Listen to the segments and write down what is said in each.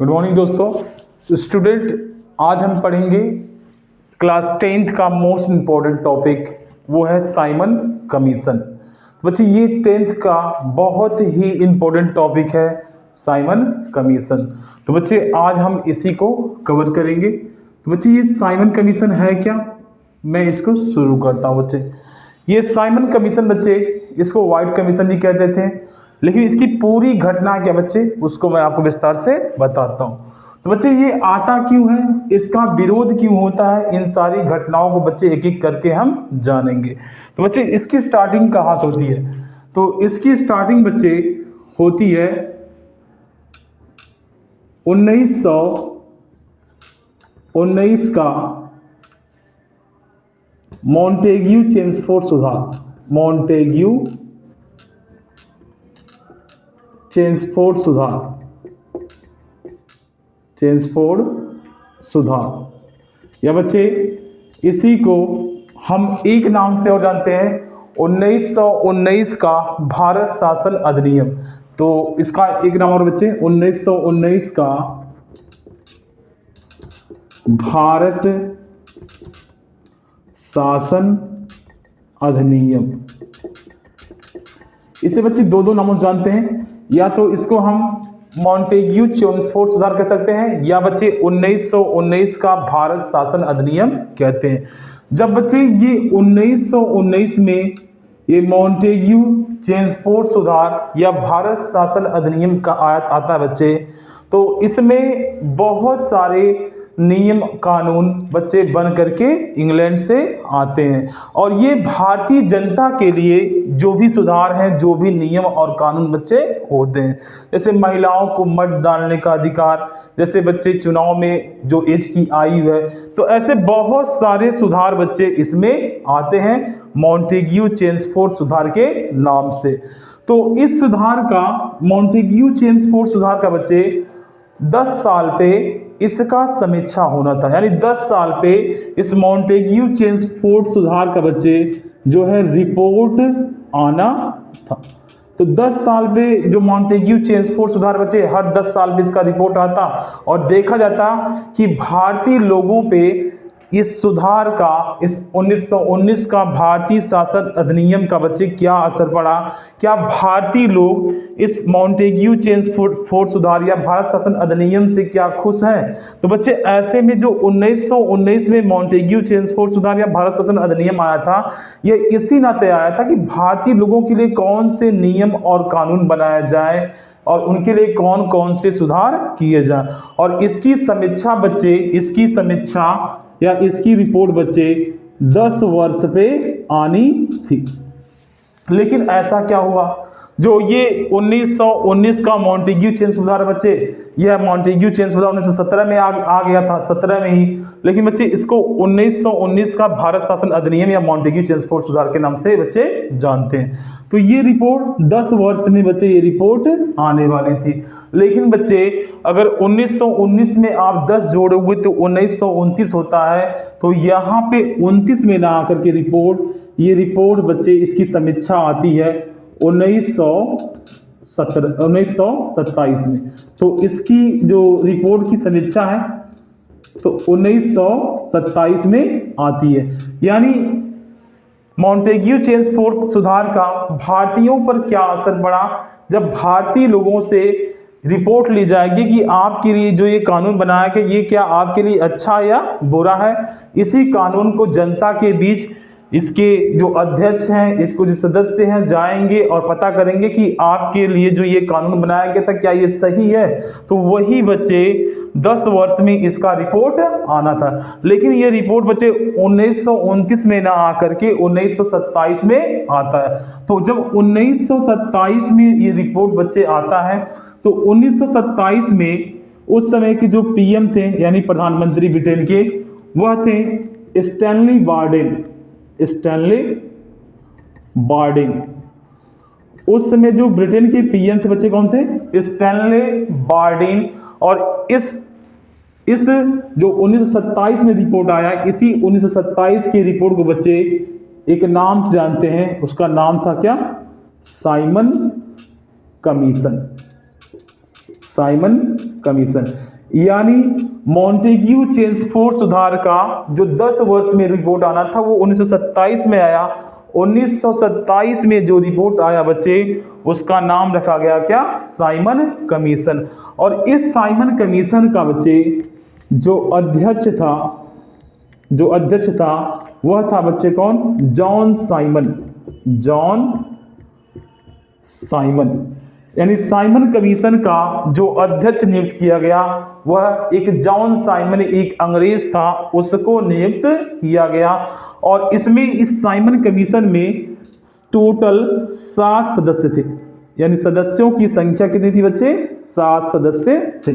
Good morning दोस्तों। Student, आज हम पढ़ेंगे क्लास 10th का मोस्ट इम्पॉर्टेंट टॉपिक, वो है साइमन कमीशन। बच्चे ये 10th का बहुत ही इम्पोर्टेंट टॉपिक है साइमन कमीशन। तो बच्चे आज हम इसी को कवर करेंगे। तो बच्चे ये साइमन कमीशन है क्या, मैं इसको शुरू करता हूँ। बच्चे ये साइमन कमीशन, बच्चे इसको व्हाइट कमीशन भी कहते थे, लेकिन इसकी पूरी घटना क्या बच्चे, उसको मैं आपको विस्तार से बताता हूँ। तो बच्चे ये आता क्यों है, इसका विरोध क्यों होता है, इन सारी घटनाओं को बच्चे एक एक करके हम जानेंगे। तो बच्चे इसकी स्टार्टिंग कहाँ से होती है, तो इसकी स्टार्टिंग बच्चे होती है 1919 का मॉन्टेग्यू चेम्सफोर्ड सुधार। मॉन्टेग्यू चेम्सफोर्ड सुधार या बच्चे इसी को हम एक नाम से और जानते हैं 1919 का भारत शासन अधिनियम। तो इसका एक नाम और बच्चे 1919 का भारत शासन अधिनियम। इसे बच्चे दो नामों से जानते हैं, या तो इसको हम मॉन्टेग्यू चेम्सफोर्ड सुधार कह सकते हैं, या बच्चे 1919 का भारत शासन अधिनियम कहते हैं। जब बच्चे ये 1919 में ये मॉन्टेग्यू चेम्सफोर्ड सुधार या भारत शासन अधिनियम का आता है बच्चे, तो इसमें बहुत सारे नियम कानून बच्चे बन करके इंग्लैंड से आते हैं, और ये भारतीय जनता के लिए जो भी सुधार हैं, जो भी नियम और कानून बच्चे होते हैं, जैसे महिलाओं को मत डालने का अधिकार, जैसे बच्चे चुनाव में जो एज की आयु है, तो ऐसे बहुत सारे सुधार बच्चे इसमें आते हैं मॉन्टेग्यू चेम्सफोर्ड सुधार के नाम से। तो इस सुधार का, मॉन्टेग्यू चेम्सफोर्ड सुधार का बच्चे 10 साल पे इसका समीक्षा होना था, यानी 10 साल पे इस मॉन्टेग्यू चेम्सफोर्ड सुधार का बच्चे जो है रिपोर्ट आना था। तो 10 साल पे जो मॉन्टेग्यू चेम्सफोर्ड सुधार बच्चे, हर 10 साल पे इसका रिपोर्ट आता और देखा जाता कि भारतीय लोगों पे इस सुधार का, इस 1919 का भारतीय शासन अधिनियम का बच्चे क्या असर पड़ा, क्या भारतीय लोग इस मॉन्टेग्यू चेम्सफोर्ड सुधार या भारत शासन अधिनियम से क्या खुश हैं। तो बच्चे ऐसे में जो 1919 में मॉन्टेग्यू चेम्सफोर्ड सुधार या भारत शासन अधिनियम आया था, यह इसी नाते आया था कि भारतीय लोगों के लिए कौन से नियम और कानून बनाया जाए और उनके लिए कौन कौन से सुधार किए जाए, और इसकी समीक्षा बच्चे, इसकी समीक्षा या इसकी रिपोर्ट बच्चे 10 वर्ष पे आनी थी। लेकिन ऐसा क्या हुआ, जो ये 1919 का मॉन्टेग्यू चेम्स सुधार बच्चे, यह मॉन्टेग्यू चेम्स सुधार 1917 में आ गया था, 17 में ही, लेकिन बच्चे इसको 1919 का भारत शासन अधिनियम या मॉन्टेग्यू चेम्सफोर्ड सुधार के नाम से बच्चे जानते हैं। तो ये रिपोर्ट 10 वर्ष में बच्चे ये रिपोर्ट आने वाली थी। लेकिन बच्चे अगर 1919 में आप 10 जोड़ोगे तो 1929 होता है, तो यहाँ पे 29 में ना आकर के ये रिपोर्ट बच्चे इसकी समीक्षा आती है 1927 में। तो इसकी जो रिपोर्ट की समीक्षा है तो 1927 में आती है। यानी मॉन्टेग्यू चेम्सफोर्ड सुधार का भारतीयों पर क्या असर पड़ा, जब भारतीय लोगों से रिपोर्ट ली जाएगी कि आपके लिए जो ये कानून बनाया कि ये क्या आपके लिए अच्छा या बुरा है। इसी कानून को जनता के बीच इसके जो अध्यक्ष हैं, इसको जो सदस्य हैं, जाएंगे और पता करेंगे कि आपके लिए जो ये कानून बनाया गया था क्या ये सही है। तो वही बच्चे 10 वर्ष में इसका रिपोर्ट आना था। लेकिन ये रिपोर्ट बच्चे 1929 में ना आकर के 1927 में आता है। तो जब 1927 में ये रिपोर्ट बच्चे आता है, तो 1927 में उस समय के जो पीएम थे, यानी प्रधानमंत्री ब्रिटेन के, वह थे स्टैनली बार्डिन। उस समय जो ब्रिटेन के पीएम थे बच्चे कौन थे, स्टैनली बार्डिन। और इस जो 1927 में रिपोर्ट आया, इसी 1927 की रिपोर्ट को बच्चे एक नाम से जानते हैं, उसका नाम था क्या, साइमन कमीशन। Simon commission. यानी मॉन्टेग्यू चेम्सफोर्ड सुधार का जो 10 वर्ष में रिपोर्ट आना था वो 1927 में आया। 1927 में जो रिपोर्ट आया बच्चे, उसका नाम रखा गया क्या? Simon commission. और इस साइमन कमीशन का बच्चे जो अध्यक्ष था वह था बच्चे कौन? John Simon. यानी साइमन कमीशन का जो अध्यक्ष नियुक्त किया गया वह एक जॉन साइमन, एक अंग्रेज था, उसको नियुक्त किया गया। और इसमें इस साइमन कमीशन में टोटल 7 सदस्य थे। यानी सदस्यों की संख्या कितनी थी बच्चे? 7 सदस्य थे।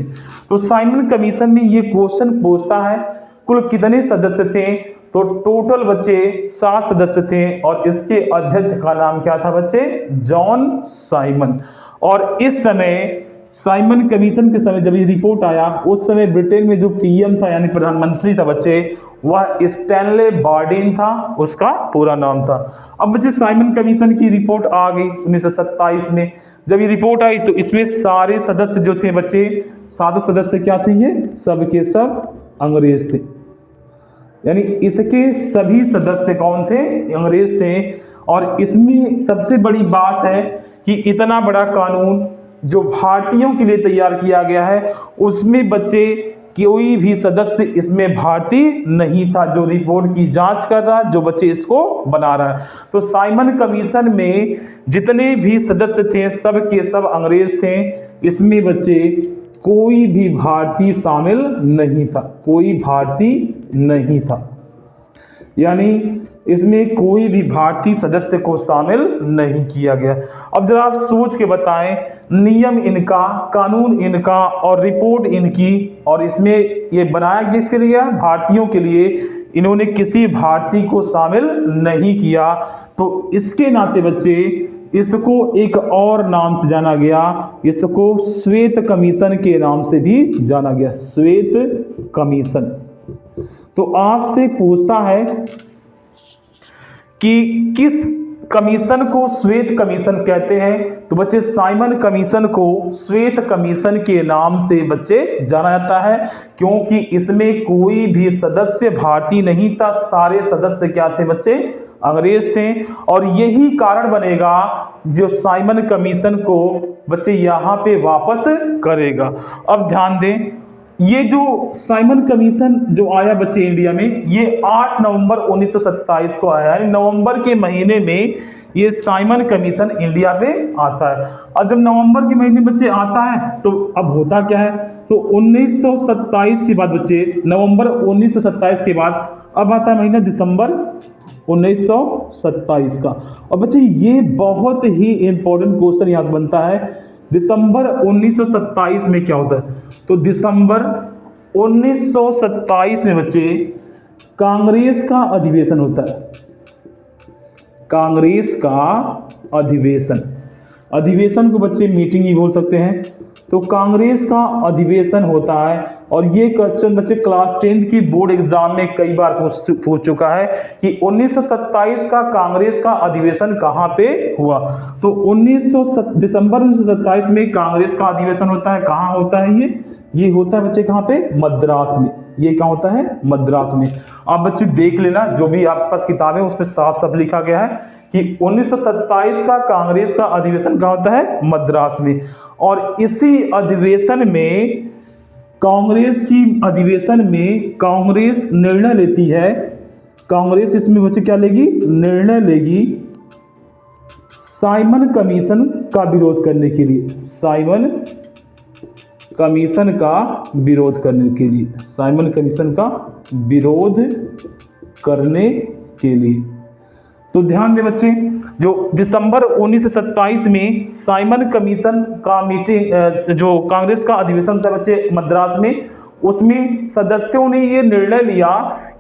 तो साइमन कमीशन में ये क्वेश्चन पूछता है कुल कितने सदस्य थे? तो टोटल बच्चे 7 सदस्य थे और इसके अध्यक्ष का नाम क्या था बच्चे? John Simon. और इस समय साइमन कमीशन के समय जब ये रिपोर्ट आया, उस समय ब्रिटेन में जो पीएम था यानी प्रधानमंत्री था बच्चे, वह स्टैनले बार्डिन था, उसका पूरा नाम था। अब बच्चे साइमन कमीशन की रिपोर्ट आ गई 1927 में। जब ये रिपोर्ट आई तो इसमें सारे सदस्य जो थे बच्चे, 7 सदस्य क्या थे? ये सब के सब अंग्रेज थे। यानी इसके सभी सदस्य कौन थे? अंग्रेज थे। और इसमें सबसे बड़ी बात है कि इतना बड़ा कानून जो भारतीयों के लिए तैयार किया गया है, उसमें बच्चे कोई भी सदस्य इसमें भारतीय नहीं था जो रिपोर्ट की जांच कर रहा है, जो बच्चे इसको बना रहा है। तो साइमन कमीशन में जितने भी सदस्य थे सब के सब अंग्रेज थे। इसमें बच्चे कोई भी भारतीय शामिल नहीं था, कोई भारतीय नहीं था। यानी इसमें कोई भी भारतीय सदस्य को शामिल नहीं किया गया। अब जरा आप सोच के बताएं, नियम इनका, कानून इनका और रिपोर्ट इनकी, और इसमें ये बनाया किसके लिए? भारतीयों के लिए। इन्होंने किसी भारतीय को शामिल नहीं किया। तो इसके नाते बच्चे इसको एक और नाम से जाना गया, इसको श्वेत कमीशन के नाम से भी जाना गया, श्वेत कमीशन। तो आपसे पूछता है कि किस कमीशन को श्वेत कमीशन कहते हैं? तो बच्चे साइमन कमीशन को श्वेत कमीशन के नाम से बच्चे जाना जाता है, क्योंकि इसमें कोई भी सदस्य भारतीय नहीं था, सारे सदस्य क्या थे बच्चे? अंग्रेज थे। और यही कारण बनेगा जो साइमन कमीशन को बच्चे यहाँ पे वापस करेगा। अब ध्यान दें, ये जो साइमन कमीशन जो आया बच्चे इंडिया में, ये 8 नवंबर 1927 को आया है। नवंबर के महीने में ये साइमन कमीशन इंडिया में आता है। और जब नवंबर के महीने बच्चे आता है तो अब होता क्या है? तो 1927 के बाद बच्चे, नवंबर 1927 के बाद अब आता है महीना दिसंबर 1927 का। और बच्चे ये बहुत ही इंपॉर्टेंट क्वेश्चन यहाँ से बनता है, दिसंबर 1927 में क्या होता है? तो दिसंबर 1927 में बच्चे कांग्रेस का अधिवेशन होता है। कांग्रेस का अधिवेशन को बच्चे मीटिंग ही बोल सकते हैं। तो कांग्रेस का अधिवेशन होता है। और ये क्वेश्चन बच्चे क्लास 10 की बोर्ड एग्जाम में कई बार पूछ चुका है कि 1927 का कांग्रेस का अधिवेशन कहाँ पे हुआ? तो दिसंबर 1927 में कांग्रेस का अधिवेशन होता है। कहाँ होता है ये होता है बच्चे कहाँ पे? मद्रास में। ये कहाँ होता है? मद्रास में। आप बच्चे देख लेना, जो भी आपके पास किताब है उसमें साफ साफ लिखा गया है कि 1927 का कांग्रेस का अधिवेशन कहाँ होता है? मद्रास में। और इसी अधिवेशन में कांग्रेस निर्णय लेती है। कांग्रेस इसमें बच्चे क्या लेगी? निर्णय लेगी साइमन कमीशन का विरोध करने के लिए। साइमन कमीशन का विरोध करने के लिए, साइमन कमीशन का विरोध करने के लिए। तो ध्यान दें बच्चे, जो दिसंबर 1927 में साइमन कमीशन का मीटिंग, जो कांग्रेस का अधिवेशन था बच्चे मद्रास में, उसमें सदस्यों ने ये निर्णय लिया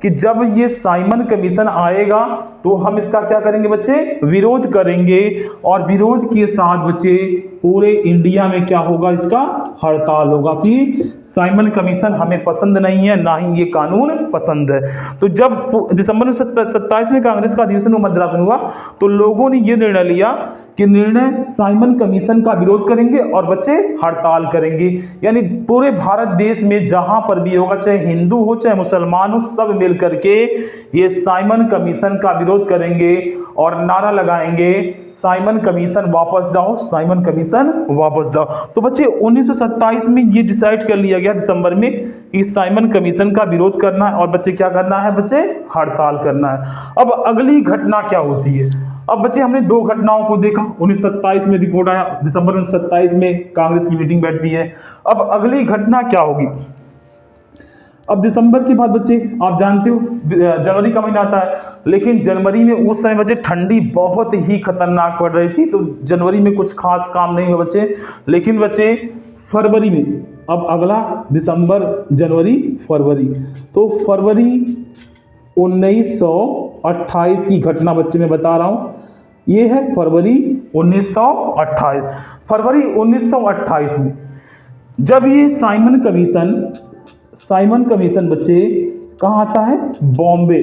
कि जब ये साइमन कमीशन आएगा तो हम इसका क्या करेंगे बच्चे, विरोध करेंगे। और विरोध के साथ बच्चे पूरे इंडिया में क्या होगा, इसका हड़ताल होगा कि साइमन कमीशन हमें पसंद नहीं है, ना ही ये कानून पसंद है। तो जब दिसंबर 27 में कांग्रेस का अधिवेशन मद्रास में हुआ तो लोगों ने ये निर्णय लिया कि निर्णय साइमन कमीशन का विरोध करेंगे और बच्चे हड़ताल करेंगे। यानी पूरे भारत देश में जहां पर भी होगा, चाहे हिंदू हो चाहे मुसलमान हो, सब मिल करके ये साइमन कमीशन का विरोध करेंगे और नारा लगाएंगे, साइमन कमीशन वापस जाओ, साइमन कमीशन वापस जाओ। तो बच्चे 1927 में ये डिसाइड कर लिया गया दिसंबर में कि साइमन कमीशन का विरोध करना है और बच्चे क्या करना है, बच्चे हड़ताल करना है। अब अगली घटना क्या होती है। अब बच्चे हमने दो घटनाओं को देखा, 1927 में रिपोर्ट आया, दिसंबर 1927 में कांग्रेस की मीटिंग बैठती है। अब अगली घटना क्या होगी। अब दिसंबर के बाद बच्चे आप जानते हो जनवरी का महीना आता है, लेकिन जनवरी में उस समय बच्चे ठंडी बहुत ही खतरनाक पड़ रही थी, तो जनवरी में कुछ खास काम नहीं हुआ बच्चे। लेकिन बच्चे फरवरी में, अब अगला दिसंबर जनवरी फरवरी, तो फरवरी 1928 की घटना बच्चे मैं बता रहा हूं। ये है फरवरी 1928। फरवरी 1928 में जब ये साइमन कमीशन बच्चे कहाँ आता है, बॉम्बे,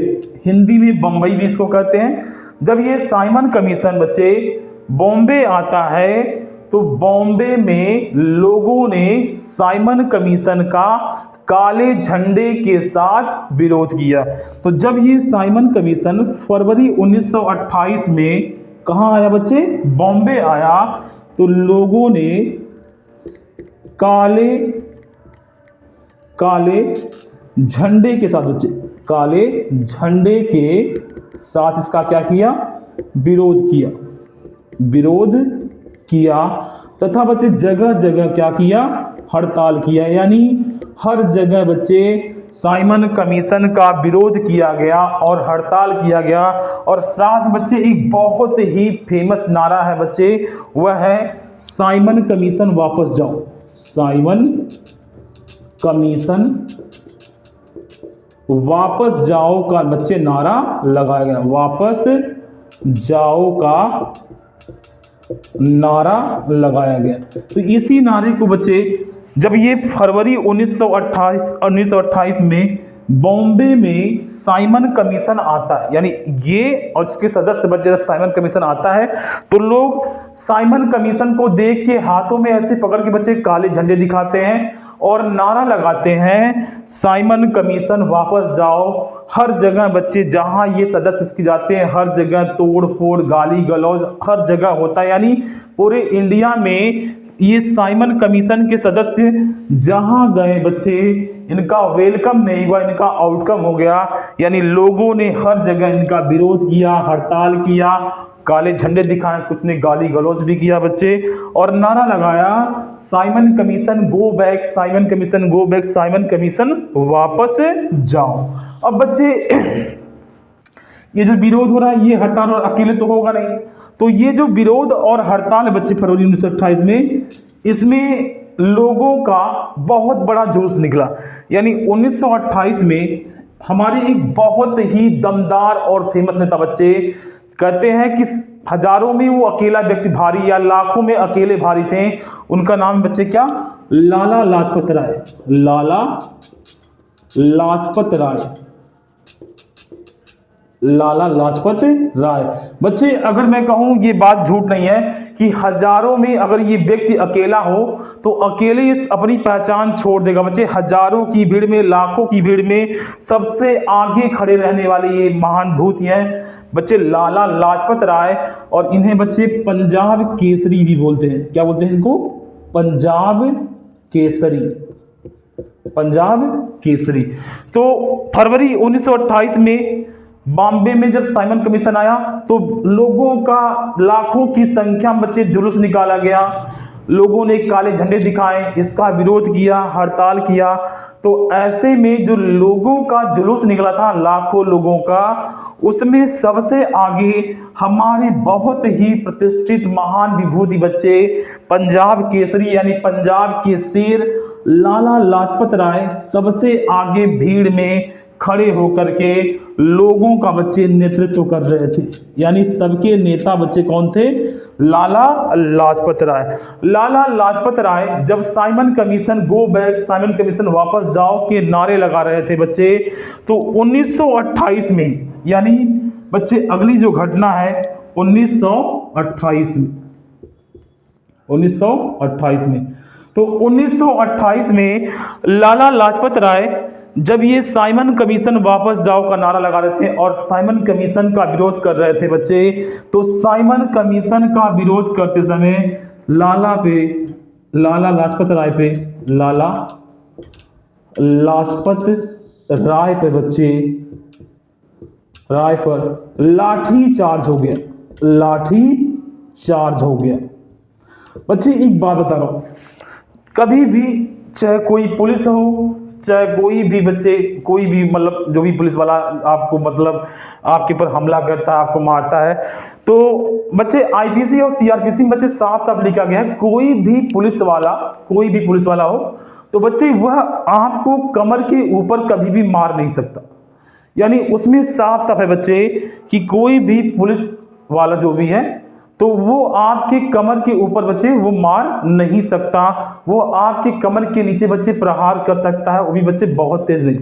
हिंदी में बम्बई भी इसको कहते हैं। जब ये साइमन कमीशन बच्चे बॉम्बे आता है तो बॉम्बे में लोगों ने साइमन कमीशन का काले झंडे के साथ विरोध किया। तो जब ये साइमन कमीशन फरवरी 1928 में कहाँ आया बच्चे, बॉम्बे आया, तो लोगों ने काले झंडे के साथ बच्चे, काले झंडे के साथ इसका क्या किया, विरोध किया तथा बच्चे जगह जगह क्या किया, हड़ताल किया। यानी हर जगह बच्चे साइमन कमीशन का विरोध किया गया और हड़ताल किया गया। और साथ बच्चे एक बहुत ही फेमस नारा है बच्चे, वह है साइमन कमीशन वापस जाओ, साइमन कमीशन वापस जाओ का बच्चे नारा लगाया गया, वापस जाओ का नारा लगाया गया। तो इसी नारे को बच्चे जब ये फरवरी 1928 में बॉम्बे में साइमन कमीशन आता है, यानी ये और इसके सदस्य बच्चे जब साइमन कमीशन आता है तो लोग साइमन कमीशन को देख के हाथों में ऐसे पकड़ के बच्चे काले झंडे दिखाते हैं और नारा लगाते हैं, साइमन कमीशन वापस जाओ। हर जगह बच्चे जहां ये सदस्य इसके जाते हैं, हर जगह तोड़ फोड़, गाली गलौज हर जगह होता है। यानी पूरे इंडिया में ये साइमन कमीशन के सदस्य जहां गए बच्चे, इनका वेलकम नहीं हुआ, इनका आउटकम हो गया। यानी लोगों ने हर जगह इनका विरोध किया, हड़ताल किया, काले झंडे दिखाए, कुछ ने गाली गलौज भी किया बच्चे, और नारा लगाया, Simon commission go back, Simon commission go back, Simon commission वापस जाओ। अब बच्चे ये जो विरोध हो रहा है, ये हड़ताल और अकेले तो होगा नहीं, तो ये जो विरोध और हड़ताल है बच्चे फरवरी 1928 में, इसमें लोगों का बहुत बड़ा जुलूस निकला। यानी 1928 में हमारे एक बहुत ही दमदार और फेमस नेता बच्चे कहते हैं कि हजारों में वो अकेला व्यक्ति भारी या लाखों में अकेले भारी थे। उनका नाम बच्चे क्या, लाला लाजपत राय, लाला लाजपत राय, लाला लाजपत राय। बच्चे अगर मैं कहूं ये बात झूठ नहीं है कि हजारों में अगर ये व्यक्ति अकेला हो तो अकेले इस अपनी पहचान छोड़ देगा बच्चे। हजारों की भीड़ में, लाखों की भीड़ में सबसे आगे खड़े रहने वाले ये महान भूत हैं बच्चे, लाला लाजपत राय। और इन्हें बच्चे पंजाब केसरी भी बोलते हैं। क्या बोलते हैं इनको, पंजाब केसरी, पंजाब केसरी। तो फरवरी 1928 में बॉम्बे में जब साइमन कमीशन आया तो लोगों का लाखों की संख्या में बच्चे जुलूस निकाला गया। लोगों ने काले झंडे दिखाए, इसका विरोध किया, हड़ताल किया। तो ऐसे में जो लोगों का जुलूस निकला था, लाखों लोगों का, उसमें सबसे आगे हमारे बहुत ही प्रतिष्ठित महान विभूति बच्चे, पंजाब केसरी यानी पंजाब के शेर लाला लाजपत राय सबसे आगे भीड़ में खड़े होकर के लोगों का बच्चे नेतृत्व कर रहे थे। यानी सबके नेता बच्चे कौन थे? लाला लाजपत राय। लाला लाजपत राय जब Simon commission go back, Simon commission वापस जाओ के नारे लगा रहे थे बच्चे, तो 1928 में, यानी बच्चे अगली जो घटना है 1928 में, 1928 में, तो 1928 में लाला लाजपत राय जब ये साइमन कमीशन वापस जाओ का नारा लगा रहे थे और साइमन कमीशन का विरोध कर रहे थे बच्चे, तो साइमन कमीशन का विरोध करते समय लाला लाजपत राय पे, लाला लाजपत राय पे बच्चे, राय पर लाठी चार्ज हो गया, लाठी चार्ज हो गया। बच्चे एक बात बता रहा हूं, कभी भी चाहे कोई पुलिस हो, चाहे कोई भी बच्चे, कोई भी मतलब जो भी पुलिस वाला आपको मतलब आपके ऊपर हमला करता है, आपको मारता है, तो बच्चे आईपीसी और सीआरपीसी में बच्चे साफ साफ लिखा गया है, कोई भी पुलिस वाला हो तो बच्चे वह आपको कमर के ऊपर कभी भी मार नहीं सकता। यानी उसमें साफ साफ है बच्चे कि कोई भी पुलिस वाला जो भी है तो वो आपके कमर के ऊपर बच्चे वो मार नहीं सकता, वो आपके कमर के नीचे बच्चे प्रहार कर सकता है, वो भी बच्चे बहुत तेज नहीं।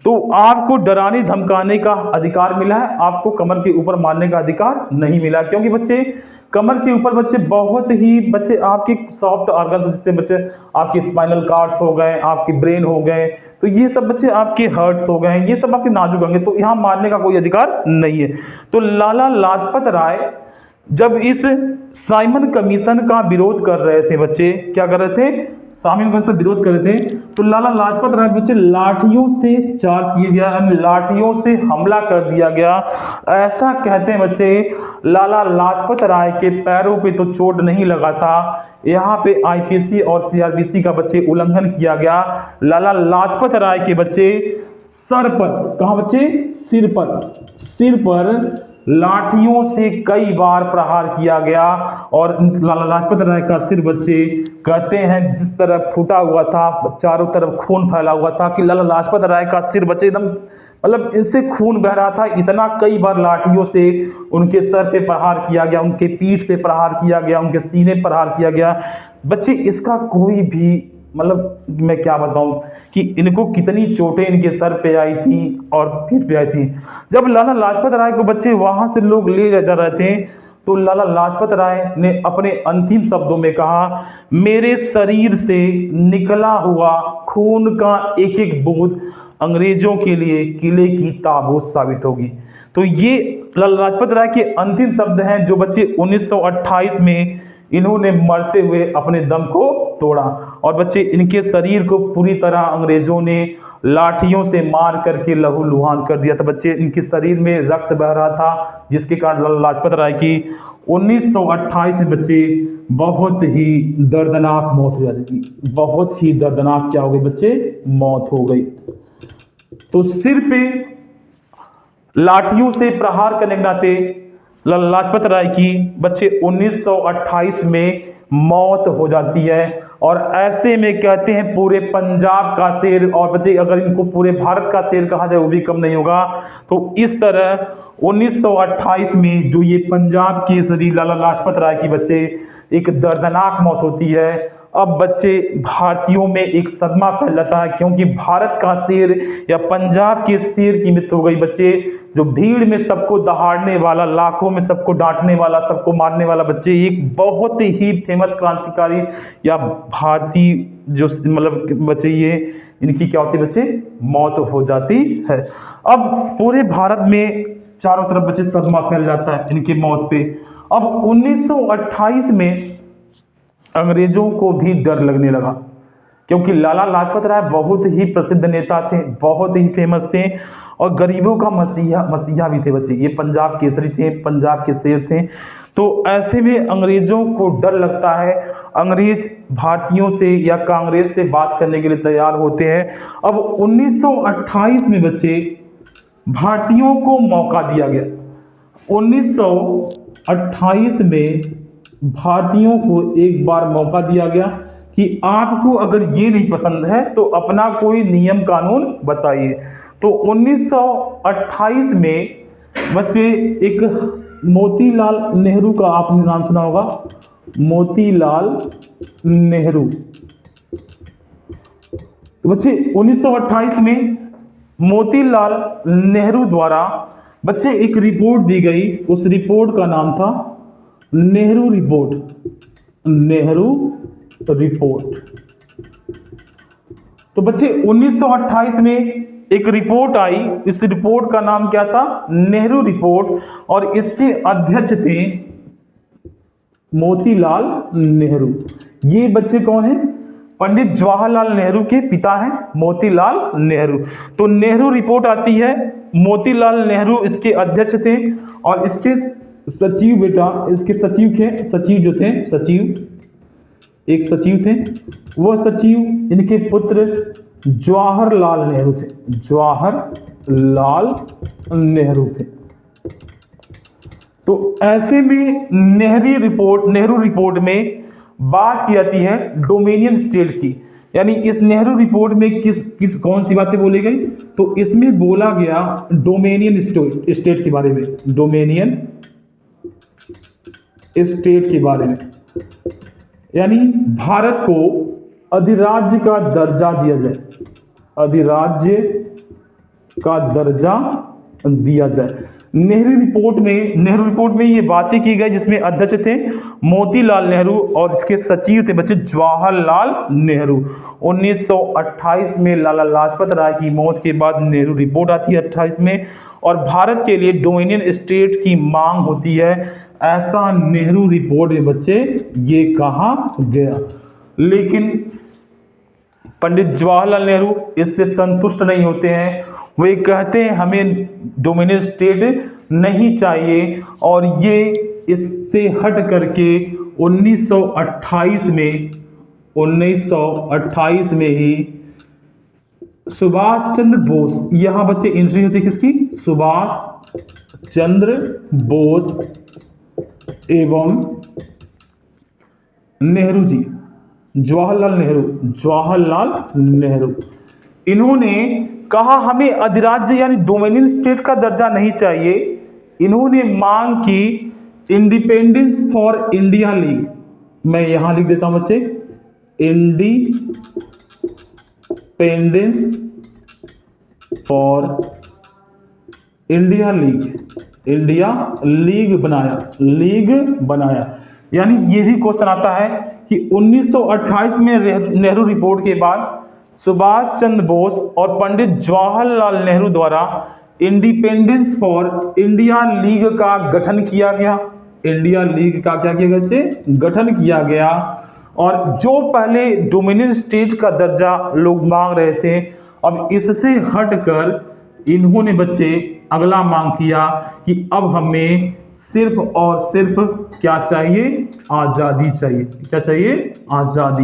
तो आपको डराने धमकाने का अधिकार मिला है, आपको कमर के ऊपर मारने का अधिकार नहीं मिला, क्योंकि बच्चे कमर के ऊपर बच्चे बहुत ही बच्चे आपके सॉफ्ट ऑर्गन्स, जिससे बच्चे आपके स्पाइनल कार्ड्स हो गए, आपके ब्रेन हो गए, तो ये सब बच्चे आपके हर्ट्स हो गए, ये सब आपके नाजुक होंगे, तो यहाँ मारने का कोई अधिकार नहीं है। तो लाला लाजपत राय जब इस साइमन कमीशन का विरोध कर रहे थे बच्चे, क्या कर रहे थे? साइमन कमीशन विरोध कर रहे थे, तो लाला लाजपत राय बच्चे लाठियों से चार्ज किया गया, लाठियों से हमला कर दिया गया। ऐसा कहते हैं बच्चे लाला लाजपत राय के पैरों पे तो चोट नहीं लगा था, यहाँ पे आईपीसी और सीआरपीसी का बच्चे उल्लंघन किया गया। लाला लाजपत राय के बच्चे सर पर, कहाँ बच्चे? सिर पर लाठियों से कई बार प्रहार किया गया, और लाला लाजपत राय का सिर बच्चे कहते हैं जिस तरह फूटा हुआ था, चारों तरफ खून फैला हुआ था, कि लाला लाजपत राय का सिर बच्चे एकदम मतलब इससे खून बह रहा था, इतना कई बार लाठियों से उनके सर पे प्रहार किया गया, उनके पीठ पे प्रहार किया गया, उनके सीने पर प्रहार किया गया। बच्चे इसका कोई भी मतलब मैं क्या बताऊं कि इनको कितनी चोटें इनके सर पे आई थी और पीठ पे आई थी। जब लाला लाजपत राय को बच्चे वहां से लोग ले जा रहे थे, तो लाला लाजपत राय ने अपने अंतिम शब्दों में कहा, मेरे शरीर से निकला हुआ खून का एक एक बूंद अंग्रेजों के लिए किले की ताबूत साबित होगी। तो ये लाला लाजपत राय के अंतिम शब्द हैं, जो बच्चे 1928 में इन्होंने मरते हुए अपने दम को तोड़ा, और बच्चे इनके शरीर को पूरी तरह अंग्रेजों ने लाठियों से मार करके लहूलुहान कर दिया था। बच्चे इनके शरीर में रक्त बह रहा था, जिसके कारण लाला लाजपत राय की 1928 में बच्चे बहुत ही दर्दनाक मौत हो जाती, बहुत ही दर्दनाक क्या हो गई बच्चे? मौत हो गई। तो सिर पे लाठियों से प्रहार करने के नाते लाला लाजपत राय की बच्चे 1928 में मौत हो जाती है। और ऐसे में कहते हैं पूरे पंजाब का शेर, और बच्चे अगर इनको पूरे भारत का शेर कहा जाए वो भी कम नहीं होगा। तो इस तरह 1928 में जो ये पंजाब केसरी लाला लाजपत राय की बच्चे एक दर्दनाक मौत होती है। अब बच्चे भारतीयों में एक सदमा फैल जाता है, क्योंकि भारत का शेर या पंजाब के शेर की मृत्यु हो गई। बच्चे जो भीड़ में सबको दहाड़ने वाला, लाखों में सबको डांटने वाला, सबको मारने वाला बच्चे एक बहुत ही फेमस क्रांतिकारी या भारतीय जो मतलब बच्चे ये इनकी क्या होती है बच्चे? मौत हो जाती है। अब पूरे भारत में चारों तरफ बच्चे सदमा फैल जाता है इनकी मौत पे। अब 1928 में अंग्रेजों को भी डर लगने लगा, क्योंकि लाला लाजपत राय बहुत ही प्रसिद्ध नेता थे, बहुत ही फेमस थे, और गरीबों का मसीहा भी थे बच्चे। ये पंजाब केसरी थे, पंजाब के शेर थे। तो ऐसे में अंग्रेजों को डर लगता है, अंग्रेज भारतीयों से या कांग्रेस से बात करने के लिए तैयार होते हैं। अब 1928 में बच्चे भारतीयों को मौका दिया गया। 1928 में भारतीयों को एक बार मौका दिया गया कि आपको अगर ये नहीं पसंद है तो अपना कोई नियम कानून बताइए। तो 1928 में बच्चे एक मोतीलाल नेहरू का आपने नाम सुना होगा, मोतीलाल नेहरू। तो बच्चे 1928 में मोतीलाल नेहरू द्वारा बच्चे एक रिपोर्ट दी गई, उस रिपोर्ट का नाम था नेहरू रिपोर्ट, नेहरू रिपोर्ट। तो बच्चे 1928 में एक रिपोर्ट आई, इस रिपोर्ट का नाम क्या था, नेहरू रिपोर्ट, और इसके अध्यक्ष थे मोतीलाल नेहरू। ये बच्चे कौन हैं, पंडित जवाहरलाल नेहरू के पिता हैं मोतीलाल नेहरू। तो नेहरू रिपोर्ट आती है, मोतीलाल नेहरू इसके अध्यक्ष थे, और इसके सचिव बेटा, इसके सचिव थे, सचिव जो थे, सचिव एक सचिव थे, वह सचिव इनके पुत्र जवाहरलाल नेहरू थे, जवाहरलाल नेहरू थे। तो ऐसे में नेहरू रिपोर्ट में बात की जाती है डोमिनियन स्टेट की, यानी इस नेहरू रिपोर्ट में किस कौन सी बातें बोली गई, तो इसमें बोला गया डोमिनियन स्टेट के बारे में, डोमिनियन स्टेट के बारे में, यानी भारत को अधिराज्य का दर्जा दिया जाए, अधिराज्य का दर्जा दिया जाए। नेहरू रिपोर्ट में ये बातें की गई, जिसमें अध्यक्ष थे मोतीलाल नेहरू और इसके सचिव थे बच्चे जवाहरलाल नेहरू। 1928 में लाला लाजपत राय की मौत के बाद नेहरू रिपोर्ट आती है 28 में, और भारत के लिए डोमिनियन स्टेट की मांग होती है, ऐसा नेहरू रिपोर्ट में बच्चे ये कहा गया। लेकिन पंडित जवाहरलाल नेहरू इससे संतुष्ट नहीं होते हैं, वे कहते हैं हमें डोमिनियन स्टेट नहीं चाहिए, और ये इससे हट करके 1928 में ही सुभाष चंद्र बोस, यहां बच्चे एंट्री होती है किसकी, सुभाष चंद्र बोस एवं नेहरू जी, जवाहरलाल नेहरू, इन्होंने कहा हमें अधिराज्य यानी डोमिनियन स्टेट का दर्जा नहीं चाहिए। इन्होंने मांग की इंडिपेंडेंस फॉर इंडिया लीग, मैं यहां लिख देता हूं बच्चे, इंडिपेंडेंस फॉर इंडिया लीग बनाया। यानी ये भी क्वेश्चन आता है कि 1928 में नेहरू रिपोर्ट के बाद सुभाष चंद्र बोस और पंडित जवाहरलाल नेहरू द्वारा इंडिपेंडेंस फॉर इंडिया लीग का गठन किया गया, इंडिया लीग का क्या किया गया बच्चे, गठन किया गया। और जो पहले डोमिनियन स्टेट का दर्जा लोग मांग रहे थे, अब इससे हटकर इन्होंने बच्चे अगला मांग किया कि अब हमें सिर्फ और सिर्फ क्या चाहिए, आजादी चाहिए। क्या चाहिए, आजादी।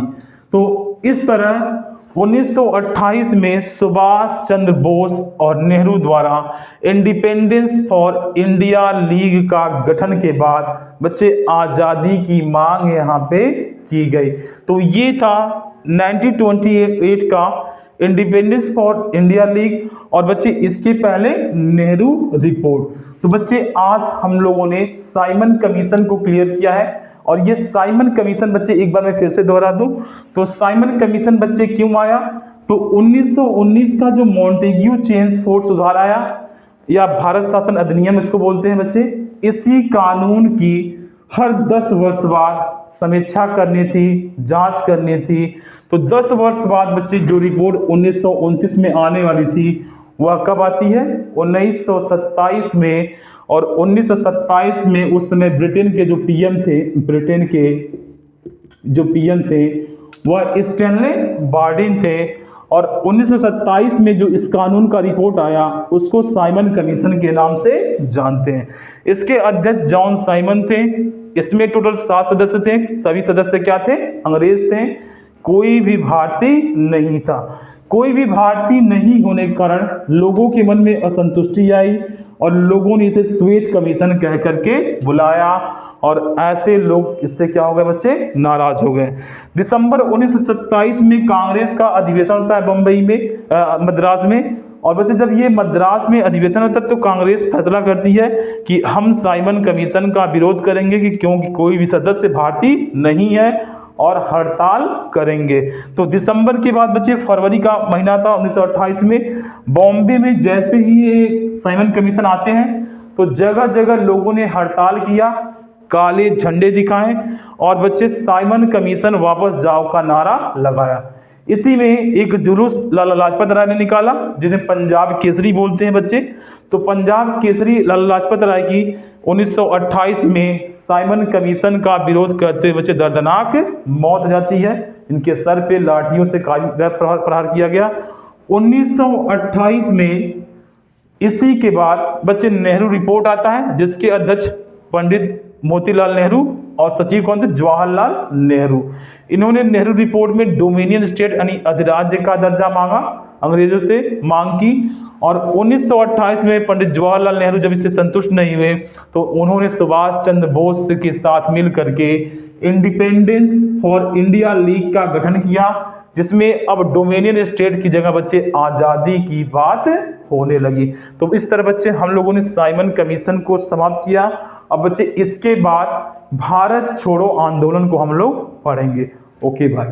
तो इस तरह 1928 में सुभाष चंद्र बोस और नेहरू द्वारा इंडिपेंडेंस फॉर इंडिया लीग का गठन के बाद बच्चे आज़ादी की मांग यहाँ पे की गई। तो ये था 1928 का इंडिपेंडेंस फॉर इंडिया लीग, और बच्चे इसके पहले नेहरू रिपोर्ट। तो बच्चे आज हम लोगों ने साइमन कमीशन को क्लियर किया है, और ये साइमन कमीशन बच्चे एक बार मैं फिर से दोहरा दूं, तो साइमन कमीशन बच्चे क्यों आया, तो 1919 का जो मॉन्टेग्यू चेम्सफोर्ड सुधार आया, या भारत शासन अधिनियम इसको बोलते हैं बच्चे, इसी कानून की हर 10 वर्ष बाद समीक्षा करनी थी, जांच करनी थी। तो 10 वर्ष बाद बच्चे जो रिपोर्ट 1929 में आने वाली थी वह कब आती है, 1927 में। और 1927 में उस समय ब्रिटेन के जो पीएम थे वह स्टैनले बार्डिन थे, और 1927 में जो इस कानून का रिपोर्ट आया उसको साइमन कमीशन के नाम से जानते हैं। इसके अध्यक्ष जॉन साइमन थे। इसमें टोटल 7 सदस्य थे, सभी सदस्य क्या थे, अंग्रेज थे, कोई भी भारतीय नहीं था। कोई भी भारतीय नहीं होने के कारण लोगों के मन में असंतुष्टि आई, और लोगों ने इसे श्वेत कमीशन कह करके बुलाया, और ऐसे लोग इससे क्या हो गए बच्चे, नाराज हो गए। दिसंबर 1927 में कांग्रेस का अधिवेशन होता है बम्बई में, मद्रास में, और बच्चे जब ये मद्रास में अधिवेशन होता है तो कांग्रेस फैसला करती है कि हम साइमन कमीशन का विरोध करेंगे कि क्योंकि कोई भी सदस्य भारतीय नहीं है और हड़ताल करेंगे। तो दिसंबर के बाद बच्चे फरवरी का महीना था 1928 में, बॉम्बे में जैसे ही ये साइमन कमीशन आते हैं तो जगह जगह लोगों ने हड़ताल किया, काले झंडे दिखाए और बच्चे साइमन कमीशन वापस जाओ का नारा लगाया। इसी में एक जुलूस लाला लाजपत राय ने निकाला जिसे पंजाब केसरी बोलते हैं बच्चे। तो पंजाब केसरी लाला लाजपत राय की 1928 में साइमन कमीशन का विरोध करते बच्चे दर्दनाक मौत हो जाती है। इनके सर पे लाठियों से प्रहार किया गया 1928 में। इसी के बाद बच्चे नेहरू रिपोर्ट आता है जिसके अध्यक्ष पंडित मोतीलाल नेहरू और सचिव कौन थे, जवाहरलाल नेहरू। इन्होंने नेहरू रिपोर्ट में डोमिनियन स्टेट यानी अधिराज्य का दर्जा मांगा, अंग्रेजों से मांग की। और 1928 में पंडित जवाहरलाल नेहरू जब इससे संतुष्ट नहीं हुए तो उन्होंने सुभाष चंद्र बोस के साथ मिल करके इंडिपेंडेंस फॉर इंडिया लीग का गठन किया, जिसमें अब डोमिनियन स्टेट की जगह बच्चे आज़ादी की बात होने लगी। तो इस तरह बच्चे हम लोगों ने साइमन कमीशन को समाप्त किया। अब बच्चे इसके बाद भारत छोड़ो आंदोलन को हम लोग पढ़ेंगे। ओके भाई।